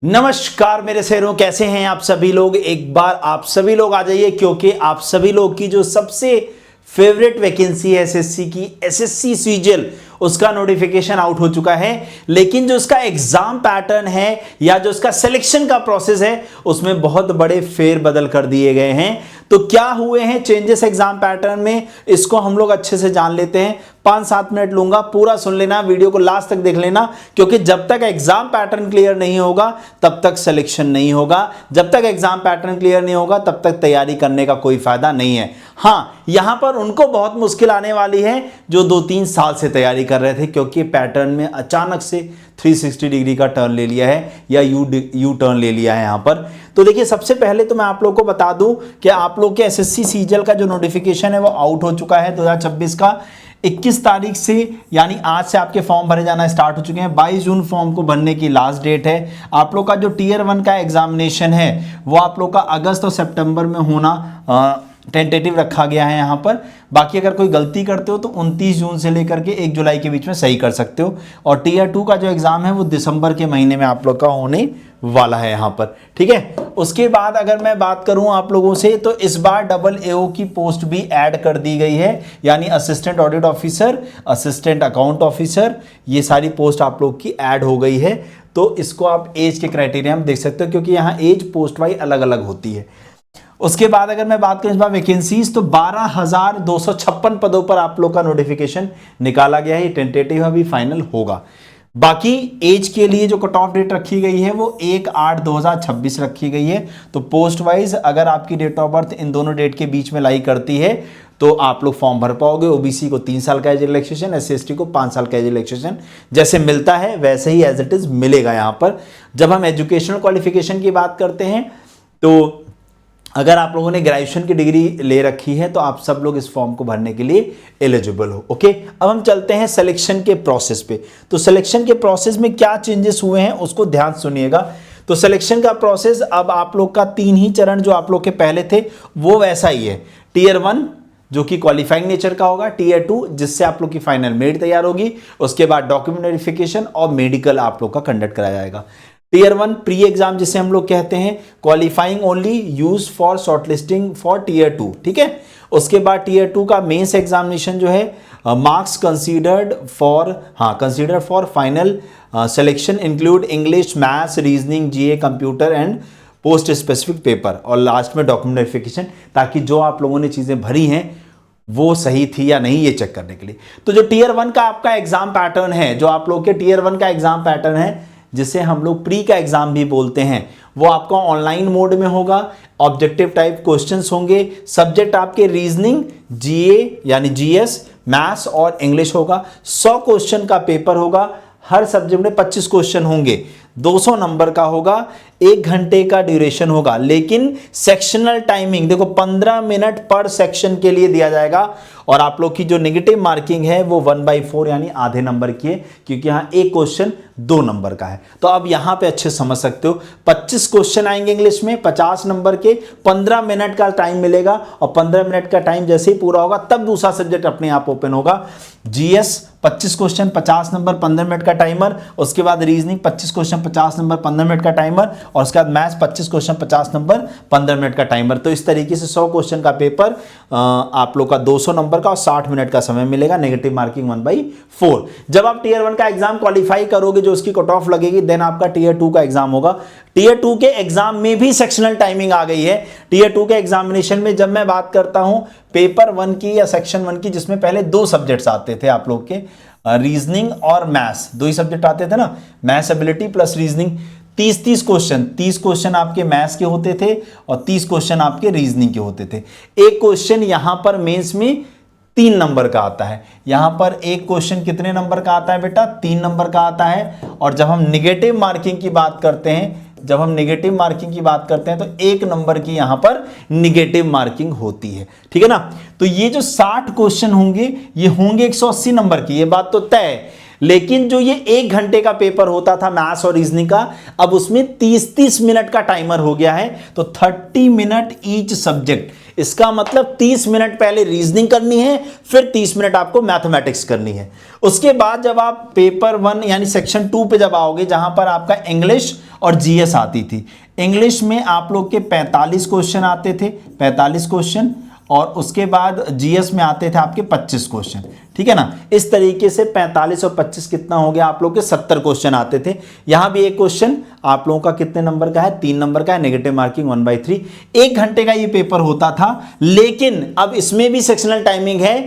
नमस्कार मेरे शेरों, कैसे हैं आप सभी लोग। एक बार आप सभी लोग आ जाइए क्योंकि आप सभी लोग की जो सबसे फेवरेट वैकेंसी है एसएससी की, एसएससी सीजीएल, उसका नोटिफिकेशन आउट हो चुका है। लेकिन जो उसका एग्जाम पैटर्न है या जो उसका सिलेक्शन का प्रोसेस है उसमें बहुत बड़े फेरबदल कर दिए गए हैं। तो क्या हुए हैं चेंजेस एग्जाम पैटर्न में, इसको हम लोग अच्छे से जान लेते हैं। 5-7 मिनट लूंगा, पूरा सुन लेना, वीडियो को लास्ट तक देख लेना, क्योंकि जब तक एग्जाम पैटर्न क्लियर नहीं होगा तब तक सिलेक्शन नहीं होगा। जब तक एग्जाम पैटर्न क्लियर नहीं होगा तब तक तैयारी करने का कोई फायदा नहीं है। हाँ, यहां पर उनको बहुत मुश्किल आने वाली है जो 2-3 साल से तैयारी कर रहे थे, क्योंकि पैटर्न में अचानक से 360 डिग्री का टर्न ले लिया है या यू टर्न ले लिया है यहां पर। तो देखिए, सबसे पहले तो मैं आप लोगों को बता दूं कि आप लोग के एसएससी सीजीएल का जो नोटिफिकेशन है वो आउट हो चुका है 2026 का 21 तारीख से, यानी आज से आपके फॉर्म भरे जाना स्टार्ट हो चुके हैं। 22 जून फॉर्म को भरने की लास्ट डेट है। आप लोग का जो टीयर 1 का एग्जामिनेशन है वो आप लोग का अगस्त और सितंबर में होना टेंटेटिव रखा गया है यहाँ पर। बाकी अगर कोई गलती करते हो तो 29 जून से लेकर के 1 जुलाई के बीच में सही कर सकते हो। और टीयर 2 का जो एग्जाम है वो दिसंबर के महीने में आप लोग का होने वाला है यहाँ पर, ठीक है। उसके बाद अगर मैं बात करूं आप लोगों से, तो इस बार AAO की पोस्ट भी ऐड कर दी गई है, यानी assistant audit officer, assistant account officer, ये सारी पोस्ट आप लोग की ऐड हो गई है। तो इसको आप एज के क्राइटेरिया में देख सकते हो, क्योंकि यहाँ एज पोस्ट वाइज अलग अलग होती है। उसके बाद अगर मैं बात करूं इस बार वैकेंसीज, तो 12,256 पदों पर आप लोग का नोटिफिकेशन निकाला गया है। ये टेंटेटिव अभी फाइनल होगा। बाकी एज के लिए जो कट ऑफ डेट रखी गई है वो 1/8/2026 रखी गई है। तो पोस्ट वाइज अगर आपकी डेट ऑफ बर्थ इन दोनों डेट के बीच में लाई करती है तो आप लोग फॉर्म भर पाओगे। ओबीसी को 3 साल का एज रिलैक्सेशन, SC/ST को 5 साल का एज रिलैक्सेशन जैसे मिलता है वैसे ही एज इट इज मिलेगा यहाँ पर। जब हम एजुकेशनल क्वालिफिकेशन की बात करते हैं तो अगर आप लोगों ने ग्रेजुएशन की डिग्री ले रखी है तो आप सब लोग इस फॉर्म को भरने के लिए एलिजिबल हो। ओके, अब हम चलते हैं सिलेक्शन के प्रोसेस पे। तो सिलेक्शन के प्रोसेस में क्या चेंजेस हुए हैं उसको ध्यान सुनिएगा। तो सिलेक्शन का प्रोसेस अब आप लोग का 3 ही चरण जो आप लोग के पहले थे वो वैसा ही है। टीयर 1 जो कि क्वालिफाइंग नेचर का होगा, टीयर 2 जिससे आप लोग की फाइनल मेरिट तैयार होगी, उसके बाद डॉक्यूमेंट वेरिफिकेशन और मेडिकल आप लोग का कंडक्ट कराया जाएगा। टीयर 1 प्री एग्जाम जिसे हम लोग कहते हैं, qualifying only, use for shortlisting for tier 2, ठीक है। उसके बाद टीयर 2 का मेंस एग्जामिनेशन जो है, marks considered for final selection include English, maths, reasoning, GA, computer and post specific paper, और लास्ट में डॉक्यूमेंट वेरिफिकेशन, ताकि जो आप लोगों ने चीजें भरी हैं वो सही थी या नहीं ये चेक करने के लिए। तो जो टीयर 1 का आपका एग्जाम पैटर्न है, जो आप लोग के टीयर 1 का एग्जाम पैटर्न है जिसे हम लोग प्री का एग्जाम भी बोलते हैं, वो आपका ऑनलाइन मोड में होगा। ऑब्जेक्टिव टाइप क्वेश्चंस होंगे। सब्जेक्ट आपके रीजनिंग, जीए यानी जीएस, मैथ्स और इंग्लिश होगा। 100 क्वेश्चन का पेपर होगा। हर सब्जेक्ट में 25 क्वेश्चन होंगे। 200 नंबर का होगा। 1 घंटे का ड्यूरेशन होगा। लेकिन सेक्शनल टाइमिंग देखो 15 मिनट पर सेक्शन के लिए दिया जाएगा। और आप लोग की जो नेगेटिव मार्किंग है वो 1/4 यानी आधे नंबर की है, क्योंकि यहां एक क्वेश्चन 2 नंबर का है। तो अब यहां पे अच्छे समझ सकते हो 25 क्वेश्चन आएंगे इंग्लिश में 50 नंबर के, 15 मिनट का टाइम मिलेगा। और 15 मिनट का टाइम जैसे ही पूरा होगा तब दूसरा सब्जेक्ट अपने आप ओपन होगा। जीएस 25 क्वेश्चन 50 नंबर 15 मिनट का टाइमर। उसके बाद रीजनिंग 25 क्वेश्चन 50 नंबर 15 मिनट का टाइमर। और उसके बाद मैथ्स 25 क्वेश्चन 50 नंबर 15 मिनट का टाइमर। तो इस तरीके से 100 क्वेश्चन का पेपर आप लोग का 200 नंबर का और 60 मिनट का समय मिलेगा। Negative marking 1/4। जब आप टीयर 1 का एग्जाम क्वालिफाई करोगे, जो उसकी कट ऑफ लगेगी, देन आपका टीयर 2 का एग्जाम होगा। टीयर 2 के एग्जाम में भी सेक्शनल टाइमिंग आ गई है। टीयर 2 के एग्जामिनेशन में जब मैं बात करता हूं पेपर 1 की या सेक्शन 1 की, जिसमें पहले 2 सब्जेक्ट्स आते थे आप लोग के, रीजनिंग और मैथ्स, 2 ही सब्जेक्ट आते थे ना, maths ability plus reasoning. 30 question आपके मैथ्स के होते थे और 30 क्वेश्चन आपके रीजनिंग के होते थे। एक क्वेश्चन यहां पर मेंस में 3 नंबर का आता है। यहां पर एक क्वेश्चन कितने नंबर का आता है बेटा? 3 नंबर का आता है। और जब हम नेगेटिव मार्किंग की बात करते हैं तो 1 नंबर की यहां पर नेगेटिव मार्किंग होती है, ठीक है ना। तो ये जो 60 क्वेश्चन होंगे ये होंगे 180 नंबर की, ये बात तो तय है। लेकिन जो ये 1 घंटे का पेपर होता था मैथ्स और रीजनिंग का, अब उसमें 30-30 मिनट का टाइमर हो गया है, तो 30 मिनट ईच सब्जेक्ट। इसका मतलब 30 मिनट पहले रीजनिंग करनी है, फिर 30 मिनट आपको मैथमेटिक्स करनी है। उसके बाद जब आप पेपर 1 यानी सेक्शन 2 पे जब आओगे, जहां पर आपका इंग्लिश और जीएस आती थी, इंग्लिश में आप लोग के 45 क्वेश्चन आते थे, 45 क्वेश्चन, और उसके बाद जीएस में आते थे आपके 25 क्वेश्चन, ठीक है ना। इस तरीके से 45 और 25 कितना हो गया, आप लोग के 70 क्वेश्चन आते थे। यहां भी एक क्वेश्चन आप लोगों का कितने नंबर का है, 3 नंबर का है, नेगेटिव मार्किंग 1/3। 1 घंटे का ये पेपर होता था, लेकिन अब इसमें भी सेक्शनल टाइमिंग है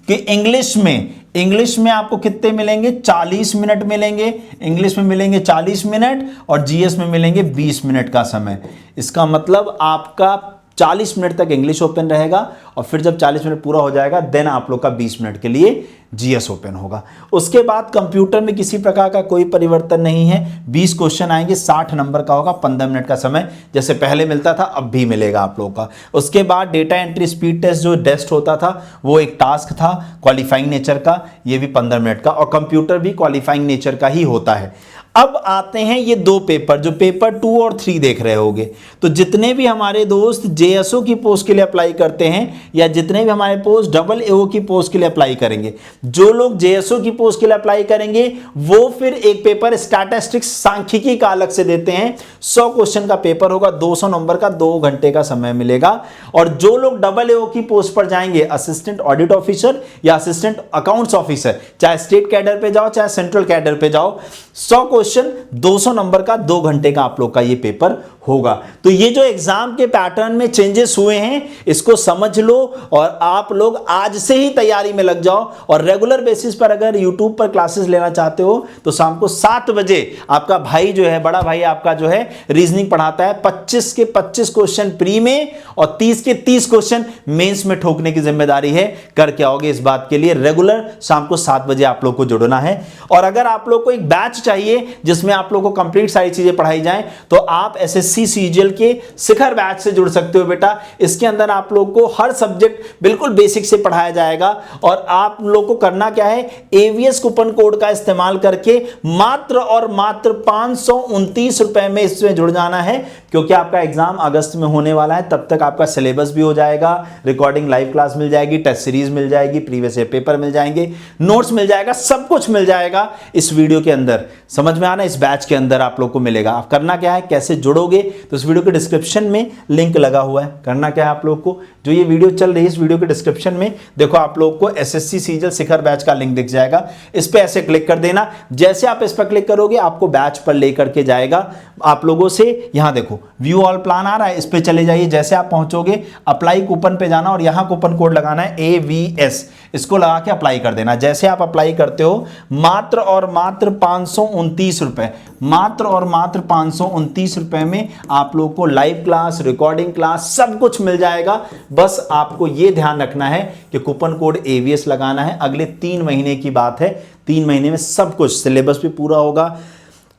कि इंग्लिश में आपको कितने मिलेंगे, 40 मिनट मिलेंगे, इंग्लिश में मिलेंगे 40 मिनट, और जीएस में मिलेंगे 20 मिनट का समय। इसका मतलब आपका 40 मिनट तक इंग्लिश ओपन रहेगा, और फिर जब 40 मिनट पूरा हो जाएगा देन आप लोग का 20 मिनट के लिए जीएस ओपन होगा। उसके बाद कंप्यूटर में किसी प्रकार का कोई परिवर्तन नहीं है, 20 क्वेश्चन आएंगे, 60 नंबर का होगा, 15 मिनट का समय जैसे पहले मिलता था अब भी मिलेगा आप लोगों का। उसके बाद डेटा एंट्री स्पीड टेस्ट जो टेस्ट होता था वो एक टास्क था क्वालिफाइंग नेचर का, ये भी 15 मिनट का, और कंप्यूटर भी क्वालिफाइंग नेचर का ही होता है। अब आते हैं ये 2 पेपर, जो पेपर 2 और 3 देख रहे होगे। तो जितने भी हमारे दोस्त जेएसओ की पोस्ट के लिए अप्लाई करते हैं, या जितने भी हमारे पोस्ट AAO की पोस्ट के लिए अप्लाई करेंगे, जो लोग जेएसओ की पोस्ट के लिए अप्लाई करेंगे वो फिर एक पेपर स्टैटिस्टिक्स सांख्यिकी का अलग से देते हैं। 100 क्वेश्चन का पेपर होगा, 200 नंबर का, 2 घंटे का समय मिलेगा। और जो लोग AAO की पोस्ट पर जाएंगे, असिस्टेंट ऑडिट ऑफिसर या असिस्टेंट अकाउंट्स ऑफिसर, चाहे स्टेट कैडर पे जाओ चाहे सेंट्रल कैडर पे जाओ, 100 क्वेश्चन 200 नंबर का, 2 घंटे का आप लोग का ये पेपर होगा। तो ये जो एग्जाम के पैटर्न में चेंजेस हुए हैं इसको समझ लो, और आप लोग आज से ही तैयारी में लग जाओ। और रेगुलर बेसिस पर अगर यूट्यूब पर क्लासेस लेना चाहते हो तो शाम को 7 बजे आपका भाई जो है, बड़ा भाई आपका जो है रीजनिंग पढ़ाता है। 25 के 25 क्वेश्चन प्री में और 30 के 30 क्वेश्चन मेंस में ठोकने की जिम्मेदारी है। करके आओगे इस बात के लिए, रेगुलर शाम को 7 बजे आप लोग को जुड़ना है। और अगर आप लोग को एक बैच चाहिए जिसमें आप लोग को कंप्लीट सारी चीजें पढ़ाई जाएं, तो आप एसएससी सीजीएल के शिखर बैच से जुड़ सकते हो बेटा। इसके अंदर आप लोग को हर सब्जेक्ट बिल्कुल बेसिक से पढ़ाया जाएगा, और आप लोग को करना क्या है, एवीएस कूपन कोड का इस्तेमाल करके मात्र और मात्र 529 रुपए में इसमें जुड़ जाना है, क्योंकि आपका एग्जाम अगस्त में होने वाला है। तब तक आपका सिलेबस भी हो जाएगा, रिकॉर्डिंग लाइव क्लास मिल जाएगी, टेस्ट सीरीज मिल जाएगी, प्रीवियस ईयर पेपर मिल जाएंगे, नोट्स मिल जाएगा, सब कुछ मिल जाएगा इस वीडियो के अंदर। समझ में आना, इस बैच के अंदर आप लोग को मिलेगा। आप करना क्या है, कैसे जुड़ोगे, तो इस वीडियो के डिस्क्रिप्शन में लिंक लगा हुआ है। करना क्या है आप लोग को, जो ये वीडियो चल रही है इस वीडियो के डिस्क्रिप्शन में देखो, आप लोग को एसएससी सीजीएल शिखर बैच का लिंक दिख जाएगा। इस पे ऐसे क्लिक कर देना। जैसे आप इस पर क्लिक करोगे आपको बैच पर लेकर के जाएगा। आप लोगों से यहां देखो व्यू ऑल प्लान आ रहा है, इस पे चले जाइए। जैसे आप पहुंचोगे अप्लाई कूपन पे जाना, और यहां कूपन कोड लगाना है AVS, इसको लगा के अप्लाई कर देना। जैसे आप अप्लाई करते हो, मात्र और मात्र 529 रुपए, मात्र और मात्र 529 रुपए में आप लोग को लाइव क्लास, रिकॉर्डिंग क्लास सब कुछ मिल जाएगा। बस आपको यह ध्यान रखना है कि कूपन कोड AVS लगाना है। अगले 3 महीने की बात है, 3 महीने में सब कुछ, सिलेबस भी पूरा होगा,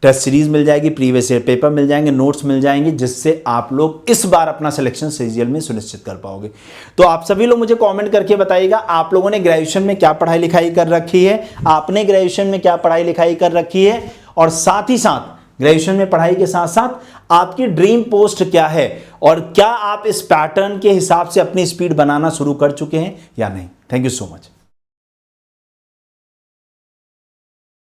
टेस्ट सीरीज मिल जाएगी, प्रीवियस ईयर पेपर मिल जाएंगे, नोट्स मिल जाएंगे, जिससे आप लोग इस बार अपना सिलेक्शन सीजीएल में सुनिश्चित कर पाओगे। तो आप सभी लोग मुझे कमेंट करके बताइएगा, आप लोगों ने ग्रेजुएशन में क्या पढ़ाई लिखाई कर रखी है, आपने ग्रेजुएशन में क्या पढ़ाई लिखाई कर रखी है, और साथ ही साथ ग्रेजुएशन में पढ़ाई के साथ साथ आपकी ड्रीम पोस्ट क्या है, और क्या आप इस पैटर्न के हिसाब से अपनी स्पीड बनाना शुरू कर चुके हैं या नहीं। Thank you so much.